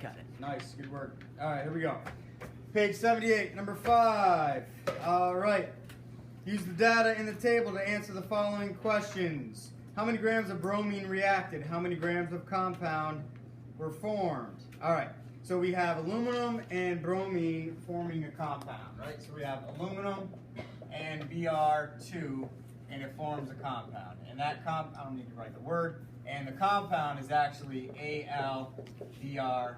Got it. Nice, good work. All right, here we go. Page 78, number 5. All right. Use the data in the table to answer the following questions. How many grams of bromine reacted? How many grams of compound were formed? All right, so we have aluminum and bromine forming a compound, right? So we have aluminum and Br2, and it forms a compound. And that I don't need to write the word, and the compound is actually AlBr3.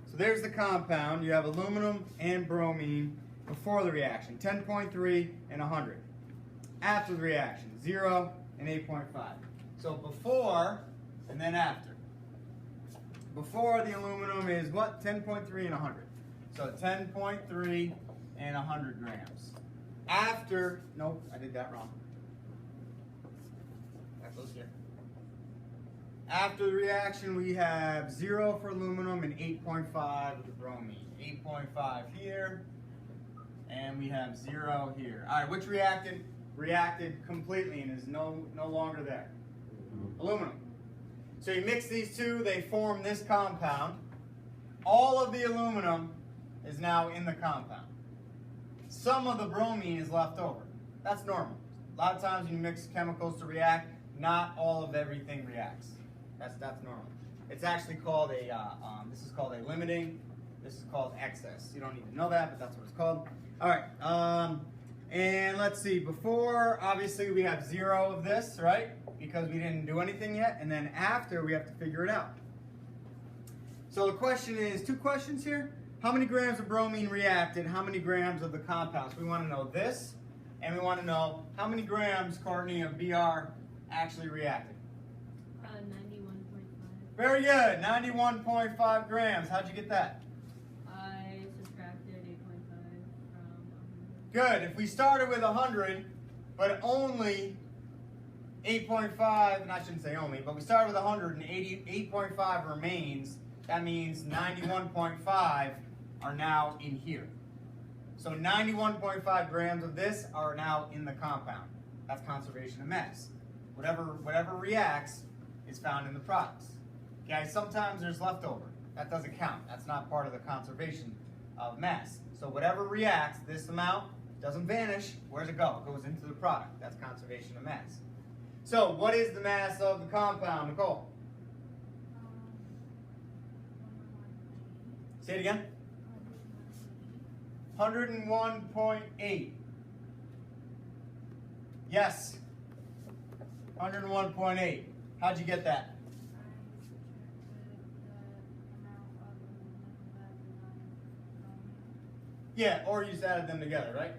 So there's the compound. You have aluminum and bromine before the reaction, 10.3 and 100. After the reaction, 0 and 8.5. So before and then after. Before the aluminum is what? 10.3 and 100. So 10.3 and 100 grams. After, nope, I did that wrong. That goes here. After the reaction, we have 0 for aluminum and 8.5 with the bromine. 8.5 here, and we have 0 here. All right, which reacted completely and is no longer there? Aluminum. So you mix these two, they form this compound. All of the aluminum is now in the compound. Some of the bromine is left over. That's normal. A lot of times when you mix chemicals to react, not all of everything reacts. That's normal. It's actually called this is called a limiting. This is called excess. You don't need to know that, but that's what it's called. All right, and let's see. Before, obviously, we have 0 of this, right? Because we didn't do anything yet. And then after, we have to figure it out. So the question is, 2 questions here. How many grams of bromine reacted? How many grams of the compounds? We want to know this, and we want to know how many grams, Courtney, of Br actually reacted. 91.5. Very good, 91.5 grams. How'd you get that? I subtracted 8.5 from 100. Good. If we started with 100, but only 8.5, and I shouldn't say only, but we started with 100 and 8.5 remains, that means 91.5 are now in here. So 91.5 grams of this are now in the compound. That's conservation of mass. Whatever reacts is found in the products. Okay, sometimes there's leftover. That doesn't count. That's not part of the conservation of mass. So whatever reacts, this amount doesn't vanish. Where does it go? It goes into the product. That's conservation of mass. So what is the mass of the compound, Nicole? Say it again. 101.8. Yes. 101.8. How'd you get that? Yeah, or you just added them together, right?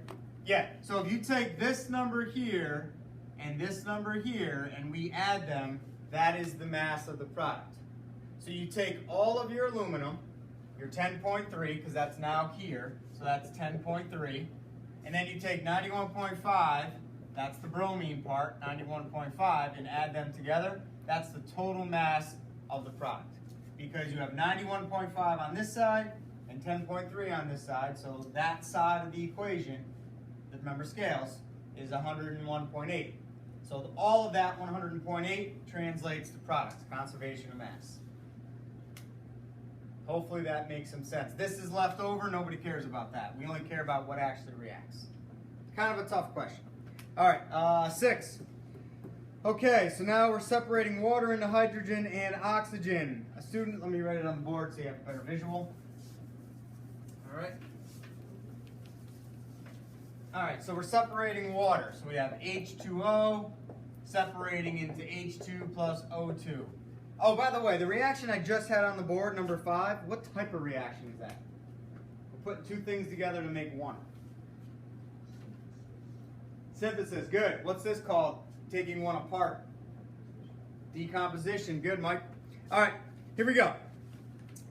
Yeah, so if you take this number here and this number here and we add them, that is the mass of the product. So you take all of your aluminum, your 10.3, because that's now here, so that's 10.3, and then you take 91.5, that's the bromine part, 91.5, and add them together, that's the total mass of the product. Because you have 91.5 on this side and 10.3 on this side, so that side of the equation, remember scales, is 101.8. So all of that 100.8 translates to products, conservation of mass. Hopefully that makes some sense. This is left over, nobody cares about that. We only care about what actually reacts. Kind of a tough question. All right, 6. Okay, so now we're separating water into hydrogen and oxygen. A student, let me write it on the board so you have a better visual. All right. All right, so we're separating water. So we have H2O separating into H2 plus O2. Oh, by the way, the reaction I just had on the board, number 5, what type of reaction is that? We're putting 2 things together to make 1. Synthesis, good. What's this called? Taking 1 apart. Decomposition, good, Mike. All right, here we go.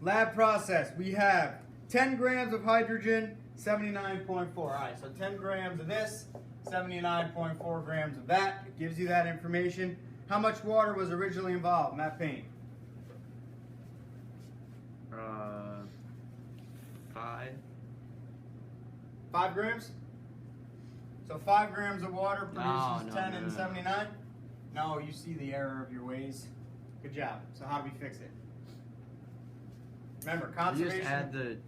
Lab process, we have 10 grams of hydrogen, 79.4. All right, so 10 grams of this, 79.4 grams of that. It gives you that information. How much water was originally involved, Matt Payne? 5. 5 grams? So 5 grams of water produces 10 and 79? No, you see the error of your ways. Good job. So how do we fix it? Remember, You conservation.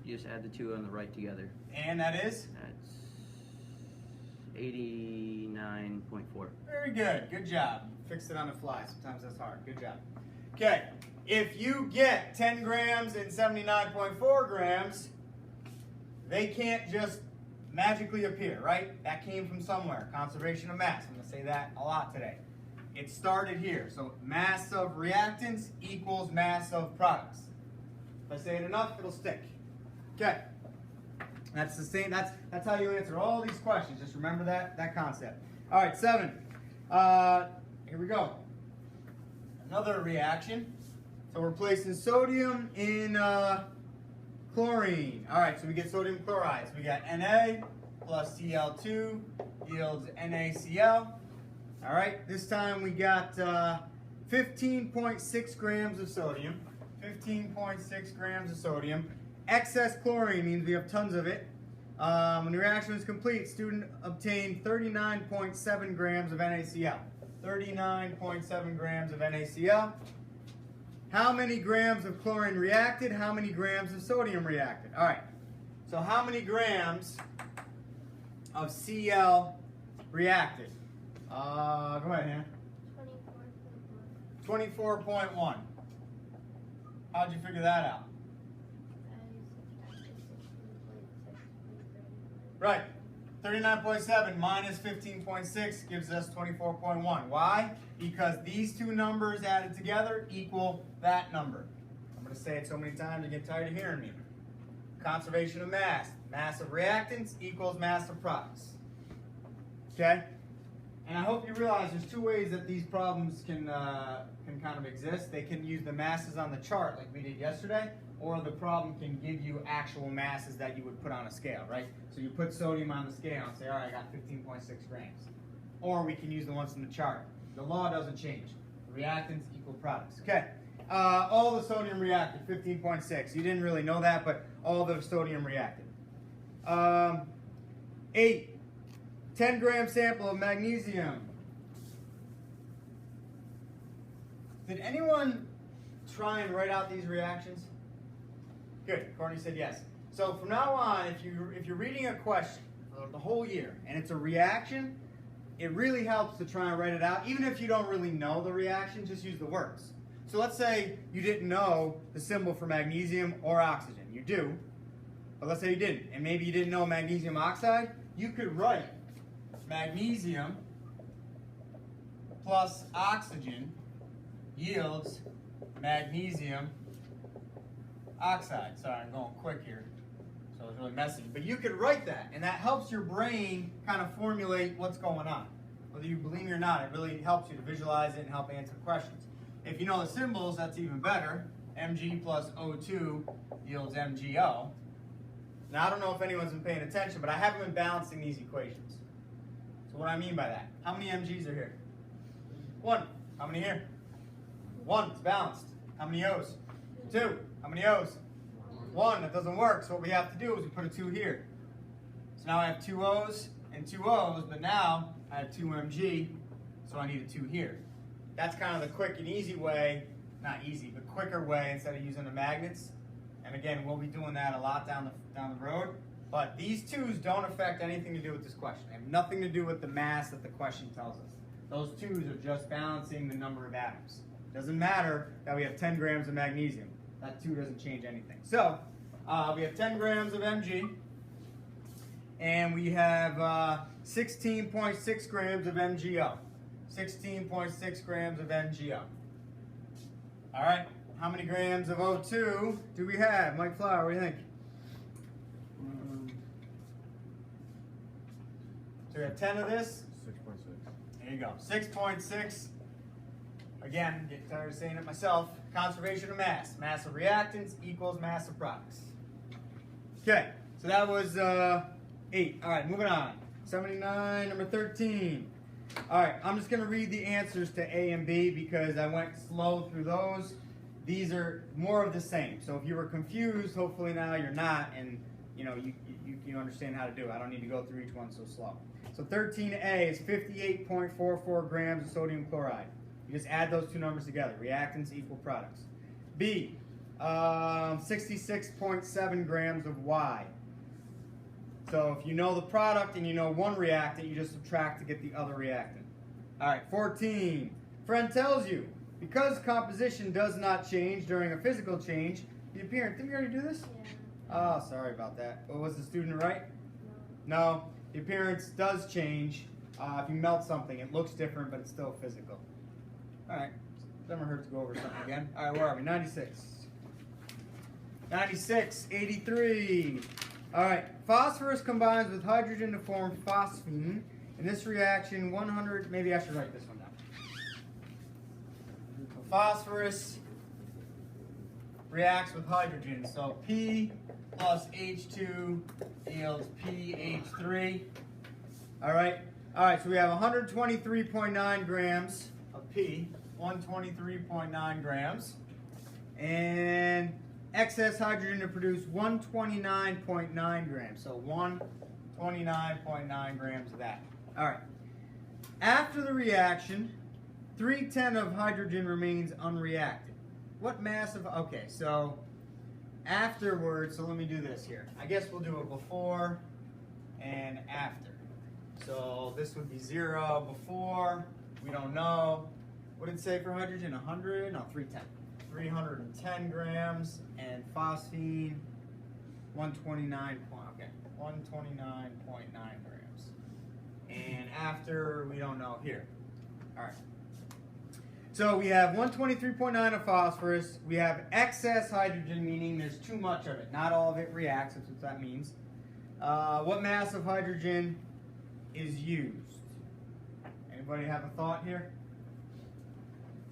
just add the two on the right together. And that is? That's 89.4. Very good. Good job. Fixed it on the fly. Sometimes that's hard. Good job. Okay. If you get 10 grams and 79.4 grams, they can't just magically appear, right? That came from somewhere. Conservation of mass. I'm going to say that a lot today. It started here. So mass of reactants equals mass of products. If I say it enough, it'll stick. Okay. That's the same. That's how you answer all these questions. Just remember that concept. All right, 7. Here we go. Another reaction. So we're placing sodium in chlorine. All right, so we get sodium chloride. So we got Na plus Cl2 yields NaCl. All right, this time we got 15.6 grams of sodium. 15.6 grams of sodium. Excess chlorine means we have tons of it. When the reaction is complete, student obtained 39.7 grams of NaCl. 39.7 grams of NaCl. How many grams of chlorine reacted? How many grams of sodium reacted? All right. So how many grams of Cl reacted? Go ahead, Hannah. 24.1. 24.1. How'd you figure that out? Right. 39.7 minus 15.6 gives us 24.1. Why? Because these two numbers added together equal that number. I'm going to say it so many times you get tired of hearing me. Conservation of mass. Mass of reactants equals mass of products. Okay? And I hope you realize there's two ways that these problems can kind of exist. They can use the masses on the chart like we did yesterday, or the problem can give you actual masses that you would put on a scale, right? So you put sodium on the scale and say, all right, I got 15.6 grams. Or we can use the ones from the chart. The law doesn't change. Reactants equal products. Okay. All the sodium reacted, 15.6. You didn't really know that, but all the sodium reacted. 8. 10 gram sample of magnesium. Did anyone try and write out these reactions? Good. Courtney said yes. So from now on, if you're reading a question for the whole year and it's a reaction, it really helps to try and write it out. Even if you don't really know the reaction, just use the words. So let's say you didn't know the symbol for magnesium or oxygen. You do, but let's say you didn't, and maybe you didn't know magnesium oxide. You could write magnesium plus oxygen yields magnesium oxide. Sorry, I'm going quick here, so it's really messy. But you could write that, and that helps your brain kind of formulate what's going on. Whether you believe me or not, it really helps you to visualize it and help answer questions. If you know the symbols, that's even better. Mg plus O2 yields MgO. Now, I don't know if anyone's been paying attention, but I haven't been balancing these equations. So what do I mean by that? How many Mg's are here? 1. How many here? 1. It's balanced. How many O's? 2. How many O's? 1. That doesn't work, so what we have to do is we put a 2 here. So now I have 2 O's and 2 O's, but now I have 2 Mg, so I need a 2 here. That's kind of the quick and easy way, not easy, but quicker way instead of using the magnets. And again, we'll be doing that a lot down the road. But these 2's don't affect anything to do with this question. They have nothing to do with the mass that the question tells us. Those 2's are just balancing the number of atoms. Doesn't matter that we have 10 grams of magnesium. That 2 doesn't change anything. So we have 10 grams of Mg, and we have 16.6 grams of MgO. 16.6 grams of MgO. All right, how many grams of O2 do we have? Mike Flower, what do you think? So we have 10 of this. 6.6. There you go, 6.6. Again, getting tired of saying it myself. Conservation of mass. Mass of reactants equals mass of products. Okay, so that was 8. All right, moving on. 79, number 13. All right, I'm just going to read the answers to A and B because I went slow through those. These are more of the same. So if you were confused, hopefully now you're not, and you understand how to do it. I don't need to go through each one so slow. So 13A is 58.44 grams of sodium chloride. You just add those two numbers together. Reactants equal products. B, 66.7 grams of Y. So if you know the product and you know one reactant, you just subtract to get the other reactant. All right, 14. Friend tells you, because composition does not change during a physical change, the appearance, didn't we already do this? Yeah. Oh, sorry about that. Well, was the student right? No, the appearance does change. If you melt something, it looks different, but it's still physical. All right, never hurt to go over something again. All right, where are we? 96. 96, 83. All right, phosphorus combines with hydrogen to form phosphine. In this reaction, 100, maybe I should write this one down. So phosphorus reacts with hydrogen. So P plus H2 yields PH3. All right, so we have 123.9 grams of P, 123.9 grams. And excess hydrogen to produce 129.9 grams. So 129.9 grams of that. All right. After the reaction, 310 of hydrogen remains unreacted. What mass of, okay, so afterwards, so let me do this here. I guess we'll do it before and after. So this would be 0 before, we don't know. What did it say for hydrogen? 100? No, 310. 310 grams, and phosphine 129.9 grams. And after, we don't know here. All right. So we have 123.9 of phosphorus. We have excess hydrogen, meaning there's too much of it. Not all of it reacts, that's what that means. What mass of hydrogen is used? Anybody have a thought here?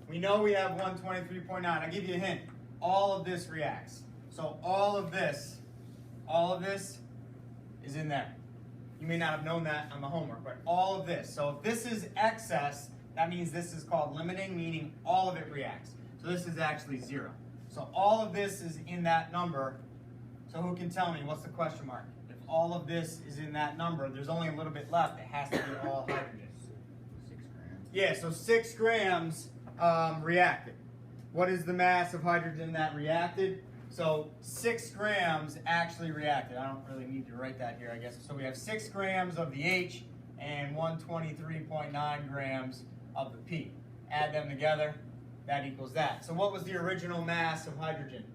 We know we have 123.9. I'll give you a hint. All of this reacts. So all of this is in there. You may not have known that on the homework, but all of this. So if this is excess, that means this is called limiting, meaning all of it reacts. So this is actually 0. So all of this is in that number. So who can tell me, what's the question mark? If all of this is in that number, there's only a little bit left. It has to be all hydrogen. 6 grams. Yeah, so 6 grams reacted. What is the mass of hydrogen that reacted? So 6 grams actually reacted. I don't really need to write that here, I guess. So we have 6 grams of the H and 123.9 grams of the P. Add them together, that equals that. So what was the original mass of hydrogen?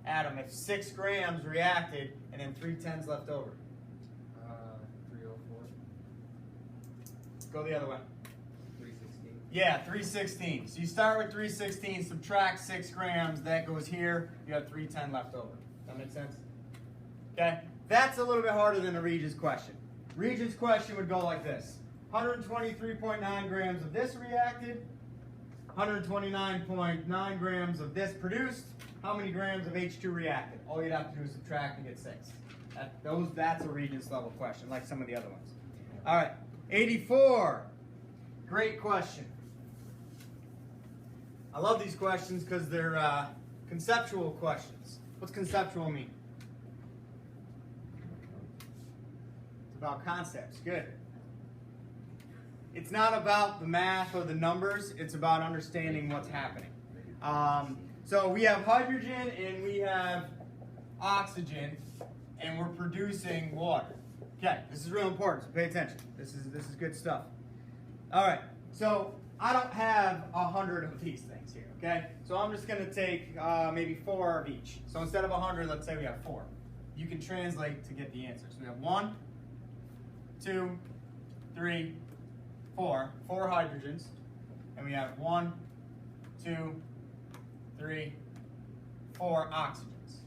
Adam, if 6 grams reacted and then 3 tenths left over. 304. Go the other way. 316. Yeah, 316. So you start with 316, subtract 6 grams, that goes here, you have 310 left over. That make sense? Okay, that's a little bit harder than a Regents question. Regents question would go like this. 123.9 grams of this reacted, 129.9 grams of this produced. How many grams of H2 reacted? All you'd have to do is subtract and get 6. That's a Regents level question, like some of the other ones. All right, 84. Great question. I love these questions because they're conceptual questions. What's conceptual mean? It's about concepts. Good. It's not about the math or the numbers. It's about understanding what's happening. So we have hydrogen and we have oxygen, and we're producing water. Okay, this is real important, so pay attention. This is good stuff. All right, so I don't have 100 of these things here, okay? So I'm just gonna take maybe 4 of each. So instead of 100, let's say we have 4. You can translate to get the answer. So we have 1, 2, 3, 4. 4 hydrogens. And we have 1, 2, 3, 4 oxygens.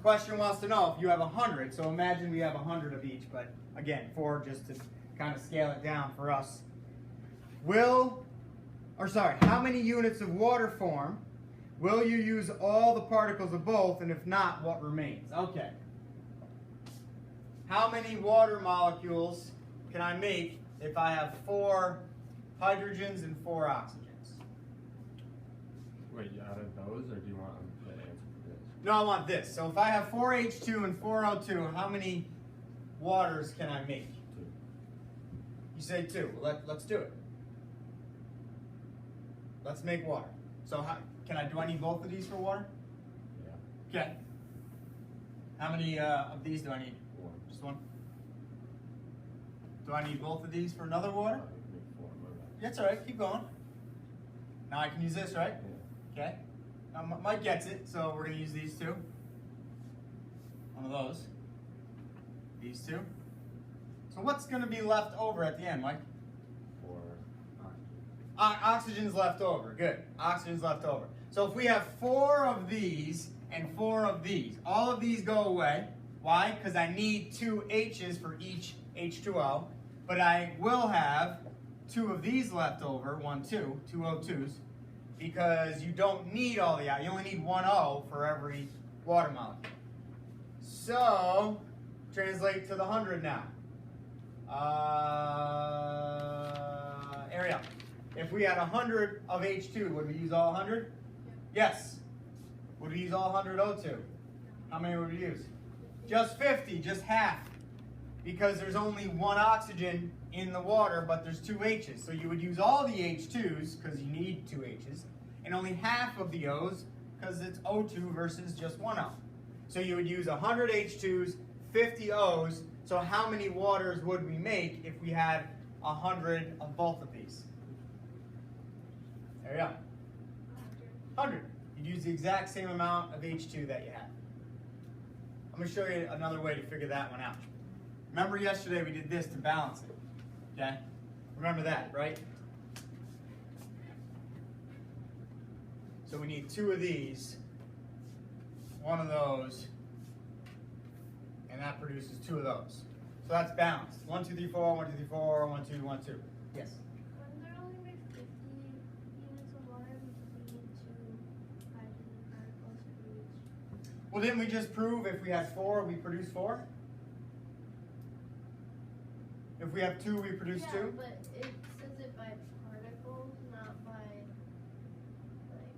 Question wants to know if you have 100, so imagine we have 100 of each, but again, 4 just to kind of scale it down for us. How many units of water form? Will you use all the particles of both, and if not, what remains? Okay. How many water molecules can I make if I have 4 hydrogens and 4 oxygens? Wait, you added those, or do you want the answer for this? No, I want this. So if I have 4 H2 and 4 O2, how many waters can I make? 2. You say 2. Well, let's do it. Let's make water. So do I need both of these for water? Yeah. Okay. How many of these do I need? One. Just one? Do I need both of these for another water? Make four, my bad. That's all right, keep going. Now I can use this, right? Yeah. Okay. Now Mike gets it, so we're gonna use these two. One of those. These two. So what's gonna be left over at the end, Mike? Four oxygen. Oxygen's left over, good. Oxygen's left over. So if we have 4 of these and 4 of these, all of these go away. Why? Because I need 2 H's for each H2O, but I will have 2 of these left over, 1, 2 O2s, because you don't need all the you only need 1 O for every water molecule. So, translate to the 100 now. Ariel, if we had 100 of H2, would we use all 100? Yes. Would we use all 100 O2? How many would we use? Just 50, just half. Because there's only 1 oxygen in the water, but there's 2 H's. So you would use all the H2s, because you need 2 H's, and only half of the O's, because it's O2 versus just 1 O. So you would use 100 H2s, 50 O's. So how many waters would we make if we had 100 of both of these? There you go. 100. You'd use the exact same amount of H2 that you had. I'm going to show you another way to figure that one out. Remember yesterday we did this to balance it, okay? Remember that, right? So we need 2 of these, 1 of those, and that produces 2 of those. So that's balanced. 1, 2, 3, 4, 1, 2, 3, 4, 1, 2, 1, 2. Yes? When there only make 50 units of water because we need 2 hydrogen particles for each. Well, didn't we just prove if we had 4, we produce 4? If we have 2, we produce 2? Yeah, but it says it by particles, not by, like...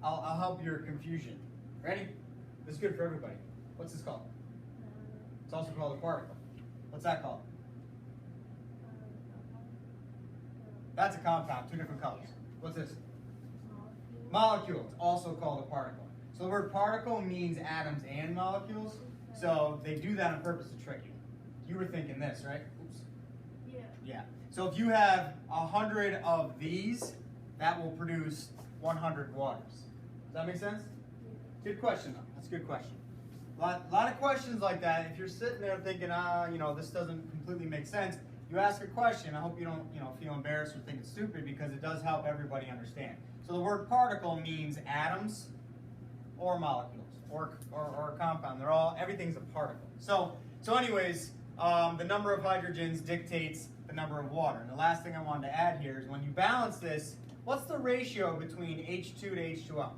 I'll help your confusion. Ready? This is good for everybody. What's this called? It's also called a particle. What's that called? That's a compound, 2 different colors. What's this? Molecule. It's also called a particle. So the word particle means atoms and molecules. So they do that on purpose to trick you. You were thinking this, right? Oops. Yeah. Yeah. So if you have 100 of these, that will produce 100 waters. Does that make sense? Good question, though. That's a good question. A lot of questions like that. If you're sitting there thinking, this doesn't completely make sense, you ask a question. I hope you don't, feel embarrassed or think it's stupid, because it does help everybody understand. So the word particle means atoms or molecules or a compound. Everything's a particle. So anyways, the number of hydrogens dictates the number of water. And the last thing I wanted to add here is when you balance this, what's the ratio between H2 to H2O?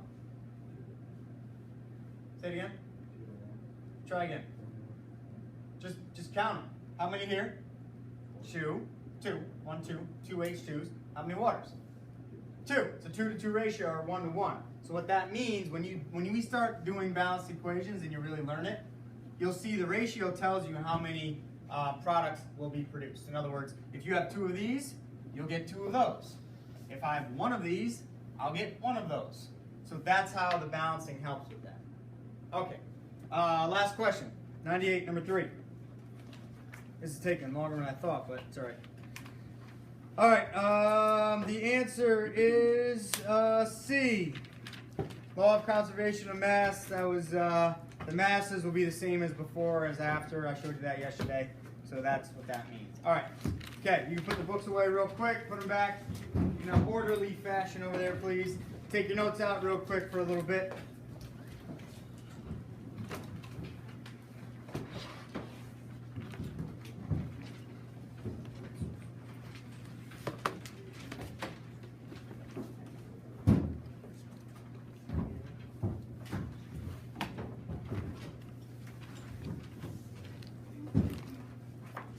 Say it again. Try again. Just count them. How many here? 2. 1, 2. 2 H2s. How many waters? 2. It's a 2 to 2 ratio, or 1 to 1. So what that means, when we start doing balanced equations and you really learn it, you'll see the ratio tells you how many products will be produced. In other words, if you have 2 of these, you'll get 2 of those. If I have 1 of these, I'll get 1 of those. So that's how the balancing helps with that. Okay. Last question, 98, number 3. This is taking longer than I thought, but it's all right. All right, the answer is C. Law of conservation of mass. That was, the masses will be the same as before as after. I showed you that yesterday, so that's what that means. All right, okay, you can put the books away real quick, put them back in an orderly fashion over there, please. Take your notes out real quick for a little bit.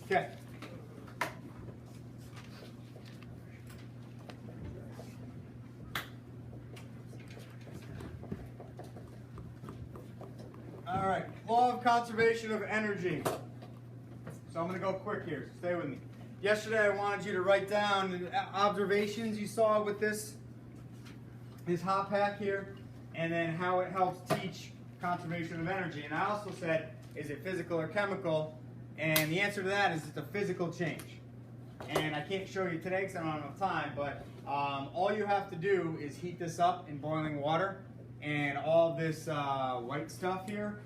Okay. All right, law of conservation of energy. So I'm going to go quick here, so stay with me. Yesterday I wanted you to write down the observations you saw with this hot pack here, and then how it helps teach conservation of energy. And I also said, is it physical or chemical? And the answer to that is it's a physical change. And I can't show you today because I don't have enough time, but all you have to do is heat this up in boiling water, and all this white stuff here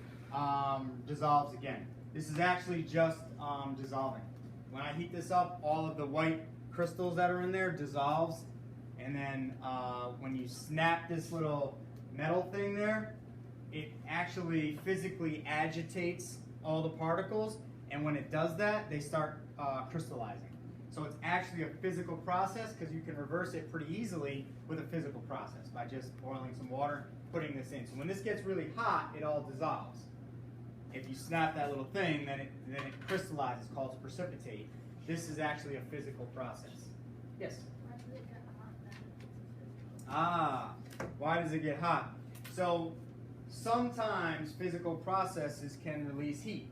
dissolves again. This is actually just dissolving. When I heat this up, all of the white crystals that are in there dissolves, and then when you snap this little metal thing there, it actually physically agitates all the particles, and when it does that, they start crystallizing. So it's actually a physical process because you can reverse it pretty easily with a physical process by just boiling some water, putting this in. So when this gets really hot, it all dissolves. If you snap that little thing, then it crystallizes, called precipitate. This is actually a physical process. Yes? Why does it get hot then? Ah, why does it get hot? So sometimes physical processes can release heat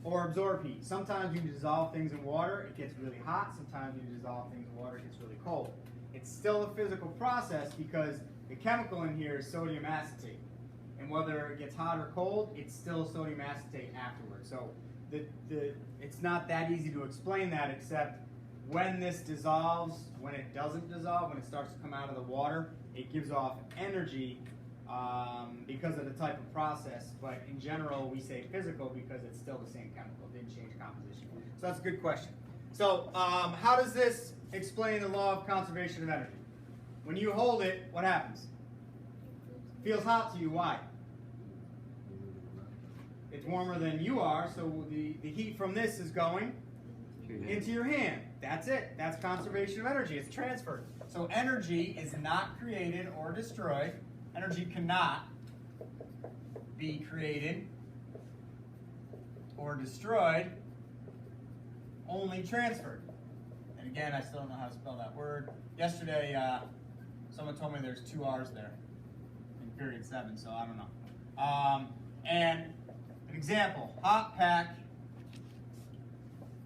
or absorb heat. Sometimes you dissolve things in water, it gets really hot. Sometimes you dissolve things in water, it gets really cold. It's still a physical process because the chemical in here is sodium acetate. And whether it gets hot or cold, it's still sodium acetate afterwards. So it's not that easy to explain that, except when this dissolves, when it doesn't dissolve, when it starts to come out of the water, it gives off energy because of the type of process. But in general, we say physical because it's still the same chemical. It didn't change composition. So that's a good question. So how does this explain the law of conservation of energy? When you hold it, what happens? Feels hot to you. Why? It's warmer than you are, so the heat from this is going into your hand. That's it. That's conservation of energy. It's transferred. So energy is not created or destroyed. Energy cannot be created or destroyed, only transferred. And again, I still don't know how to spell that word. Yesterday, someone told me there's 2 R's there in period 7, so I don't know. And an example, hot pack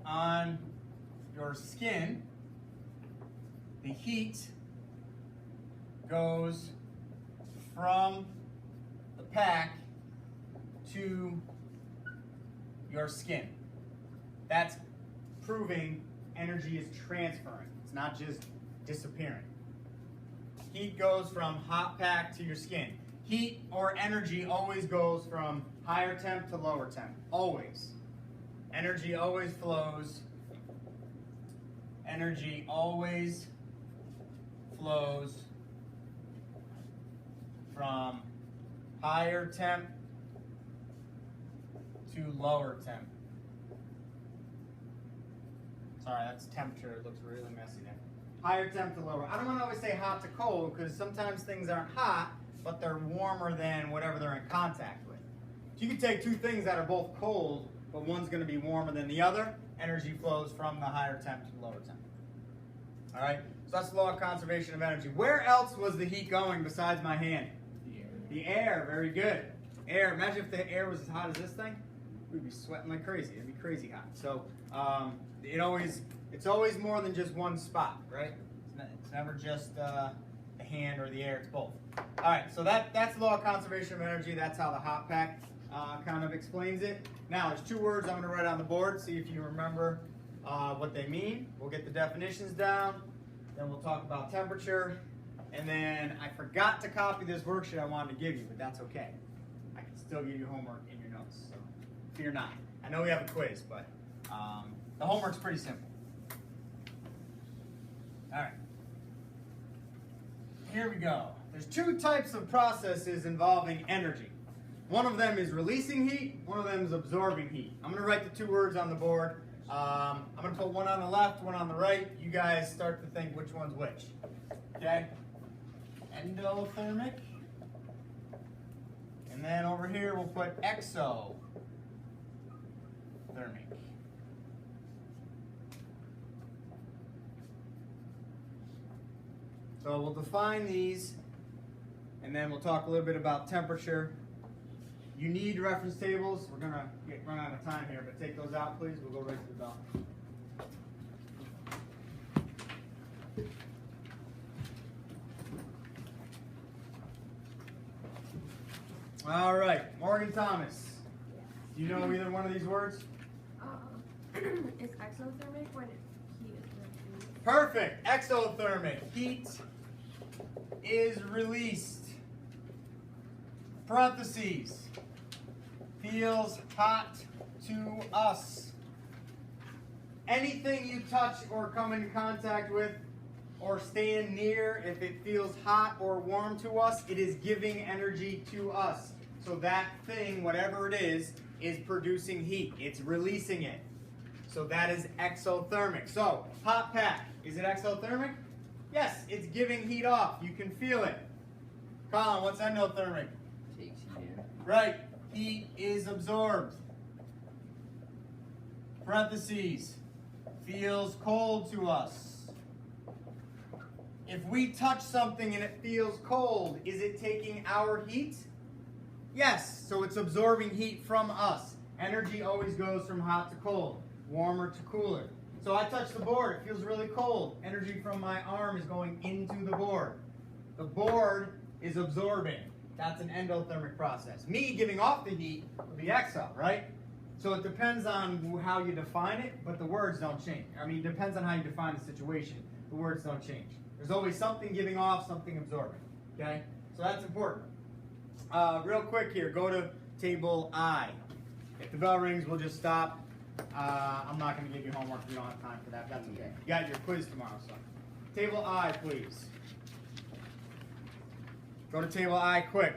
on your skin, the heat goes from the pack to your skin. That's proving energy is transferring. It's not just disappearing. Heat goes from hot pack to your skin. Heat or energy always goes from higher temp to lower temp. Always. Energy always flows. Energy always flows from higher temp to lower temp. Sorry, that's temperature. It looks really messy there. Higher temp to lower. I don't want to always say hot to cold because sometimes things aren't hot, but they're warmer than whatever they're in contact with. So you can take two things that are both cold, but one's going to be warmer than the other. Energy flows from the higher temp to the lower temp. All right? So that's the law of conservation of energy. Where else was the heat going besides my hand? The air. The air. Very good. Air. Imagine if the air was as hot as this thing. We'd be sweating like crazy. It'd be crazy hot. So it's always more than just one spot, right? It's never just the hand or the air. It's both. All right. So that's the law of conservation of energy. That's how the hot pack kind of explains it. Now, there's two words I'm going to write on the board. See if you remember what they mean. We'll get the definitions down. Then we'll talk about temperature. And then I forgot to copy this worksheet I wanted to give you, but that's okay. I can still give you homework in your notes, so fear not. I know we have a quiz, but the homework's pretty simple. All right. Here we go. There's two types of processes involving energy. One of them is releasing heat, one of them is absorbing heat. I'm going to write the two words on the board. I'm going to put one on the left, one on the right. You guys start to think which one's which. Okay? Endothermic. And then over here we'll put exothermic. So we'll define these, and then we'll talk a little bit about temperature. You need reference tables. We're going to run out of time here, but take those out, please. We'll go right to the bell. All right, Morgan Thomas. Do you know either one of these words? It's exothermic when heat is released. Perfect. Exothermic. Heat is released. Parentheses. Feels hot to us. Anything you touch or come in contact with or stand near, if it feels hot or warm to us, it is giving energy to us. So that thing, whatever it is producing heat. It's releasing it. So that is exothermic. So, hot pack, is it exothermic? Yes, it's giving heat off. You can feel it. Colin, what's endothermic? Takes heat in. Right, heat is absorbed. Parentheses, feels cold to us. If we touch something and it feels cold, is it taking our heat? Yes, so it's absorbing heat from us. Energy always goes from hot to cold, warmer to cooler. So I touch the board, it feels really cold. Energy from my arm is going into the board. The board is absorbing. That's an endothermic process. Me giving off the heat would be exo, right? So it depends on how you define it, but the words don't change. I mean, it depends on how you define the situation. The words don't change. There's always something giving off, something absorbing, okay? So that's important. Real quick here, go to table I. If the bell rings, we'll just stop. I'm not going to give you homework if you don't have time for that. That's okay. You got your quiz tomorrow, so. Table I, please. Go to table I quick.